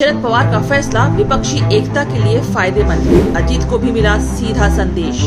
शरद पवार का फैसला विपक्षी एकता के लिए फायदेमंद, अजीत को भी मिला सीधा संदेश।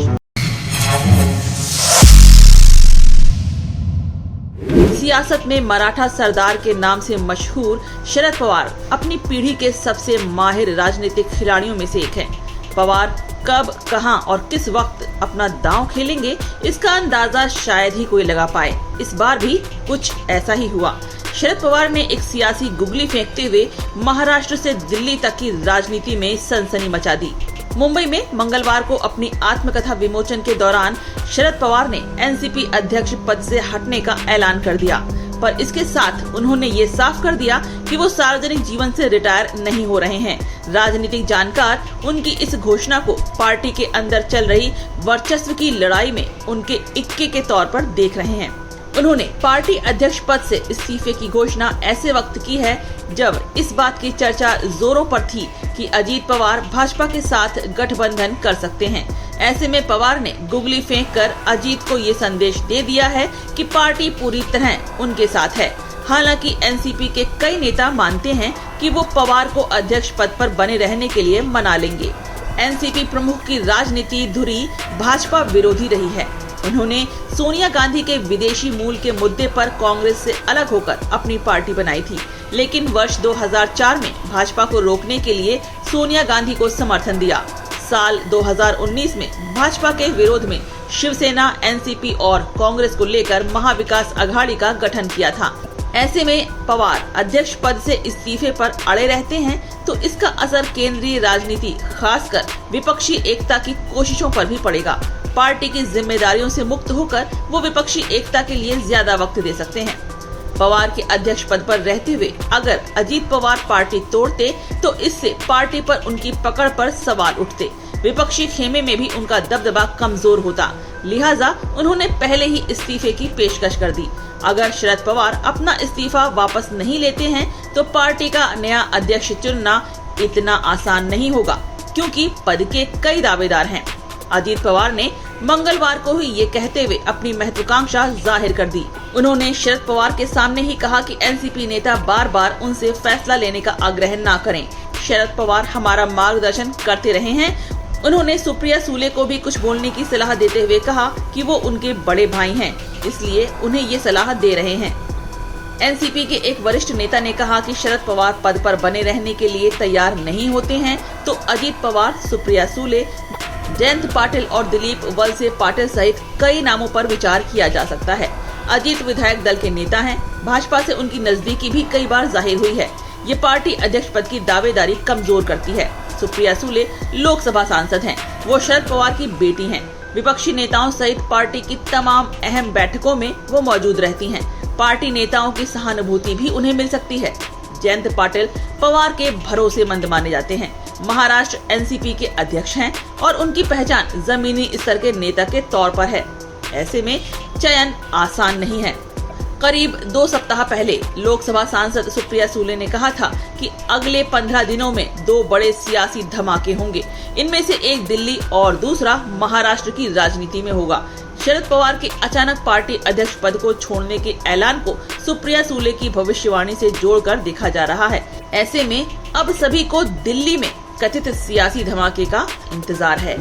सियासत में मराठा सरदार के नाम से मशहूर शरद पवार अपनी पीढ़ी के सबसे माहिर राजनीतिक खिलाड़ियों में से एक हैं। पवार कब, कहां और किस वक्त अपना दांव खेलेंगे, इसका अंदाजा शायद ही कोई लगा पाए। इस बार भी कुछ ऐसा ही हुआ। शरद पवार ने एक सियासी गुगली फेंकते हुए महाराष्ट्र से दिल्ली तक की राजनीति में सनसनी मचा दी। मुंबई में मंगलवार को अपनी आत्मकथा विमोचन के दौरान शरद पवार ने एनसीपी अध्यक्ष पद से हटने का ऐलान कर दिया, पर इसके साथ उन्होंने ये साफ कर दिया कि वो सार्वजनिक जीवन से रिटायर नहीं हो रहे हैं। राजनीतिक जानकार उनकी इस घोषणा को पार्टी के अंदर चल रही वर्चस्व की लड़ाई में उनके इक्के के तौर पर देख रहे हैं। उन्होंने पार्टी अध्यक्ष पद से इस्तीफे की घोषणा ऐसे वक्त की है जब इस बात की चर्चा जोरों पर थी कि अजीत पवार भाजपा के साथ गठबंधन कर सकते हैं। ऐसे में पवार ने गुगली फेंककर अजीत को ये संदेश दे दिया है कि पार्टी पूरी तरह उनके साथ है। हालांकि एनसीपी के कई नेता मानते हैं कि वो पवार को अध्यक्ष पद पर बने रहने के लिए मना लेंगे। एनसीपी प्रमुख की राजनीति धुरी भाजपा विरोधी रही है। उन्होंने सोनिया गांधी के विदेशी मूल के मुद्दे पर कांग्रेस से अलग होकर अपनी पार्टी बनाई थी, लेकिन वर्ष 2004 में भाजपा को रोकने के लिए सोनिया गांधी को समर्थन दिया। साल 2019 में भाजपा के विरोध में शिवसेना, एनसीपी और कांग्रेस को लेकर महाविकास अघाड़ी का गठन किया था। ऐसे में पवार अध्यक्ष पद से इस्तीफे पर अड़े रहते हैं तो इसका असर केंद्रीय राजनीति, खासकर विपक्षी एकता की कोशिशों पर भी पड़ेगा। पार्टी की जिम्मेदारियों से मुक्त होकर वो विपक्षी एकता के लिए ज्यादा वक्त दे सकते हैं। पवार के अध्यक्ष पद पर रहते हुए अगर अजीत पवार पार्टी तोड़ते तो इससे पार्टी पर उनकी पकड़ पर सवाल उठते। विपक्षी खेमे में भी उनका दबदबा कमजोर होता, लिहाजा उन्होंने पहले ही इस्तीफे की पेशकश कर दी। अगर शरद पवार अपना इस्तीफा वापस नहीं लेते हैं तो पार्टी का नया अध्यक्ष चुनना इतना आसान नहीं होगा, क्योंकि पद के कई दावेदार हैं। अजीत पवार ने मंगलवार को ही ये कहते हुए अपनी महत्वाकांक्षा जाहिर कर दी। उन्होंने शरद पवार के सामने ही कहा कि एनसीपी नेता बार बार उनसे फैसला लेने का आग्रह न करें। शरद पवार हमारा मार्गदर्शन करते रहे हैं। उन्होंने सुप्रिया सूले को भी कुछ बोलने की सलाह देते हुए कहा कि वो उनके बड़े भाई हैं, इसलिए उन्हें ये सलाह दे रहे हैं। एनसीपी के एक वरिष्ठ नेता ने कहा कि शरद पवार पद पर बने रहने के लिए तैयार नहीं होते हैं तो अजीत पवार, सुप्रिया सूले, जयंत पाटिल और दिलीप वलसे पाटिल सहित कई नामों पर विचार किया जा सकता है। अजीत विधायक दल के नेता हैं। भाजपा से उनकी नजदीकी भी कई बार जाहिर हुई है। ये पार्टी अध्यक्ष पद की दावेदारी कमजोर करती है। सुप्रिया सूले लोकसभा सांसद हैं। वो शरद पवार की बेटी हैं। विपक्षी नेताओं सहित पार्टी की तमाम अहम बैठकों में वो मौजूद रहती हैं। पार्टी नेताओं की सहानुभूति भी उन्हें मिल सकती है। जयंत पाटिल पवार के भरोसेमंद माने जाते हैं। महाराष्ट्र एनसीपी के अध्यक्ष हैं और उनकी पहचान जमीनी स्तर के नेता के तौर पर है। ऐसे में चयन आसान नहीं है। करीब 2 सप्ताह पहले लोकसभा सांसद सुप्रिया सूले ने कहा था कि अगले 15 दिनों में 2 बड़े सियासी धमाके होंगे। इनमें से एक दिल्ली और दूसरा महाराष्ट्र की राजनीति में होगा। शरद पवार के अचानक पार्टी अध्यक्ष पद को छोड़ने के ऐलान को सुप्रिया सूले की भविष्यवाणी से जोड़कर देखा जा रहा है। ऐसे में अब सभी को दिल्ली में कथित सियासी धमाके का इंतजार है।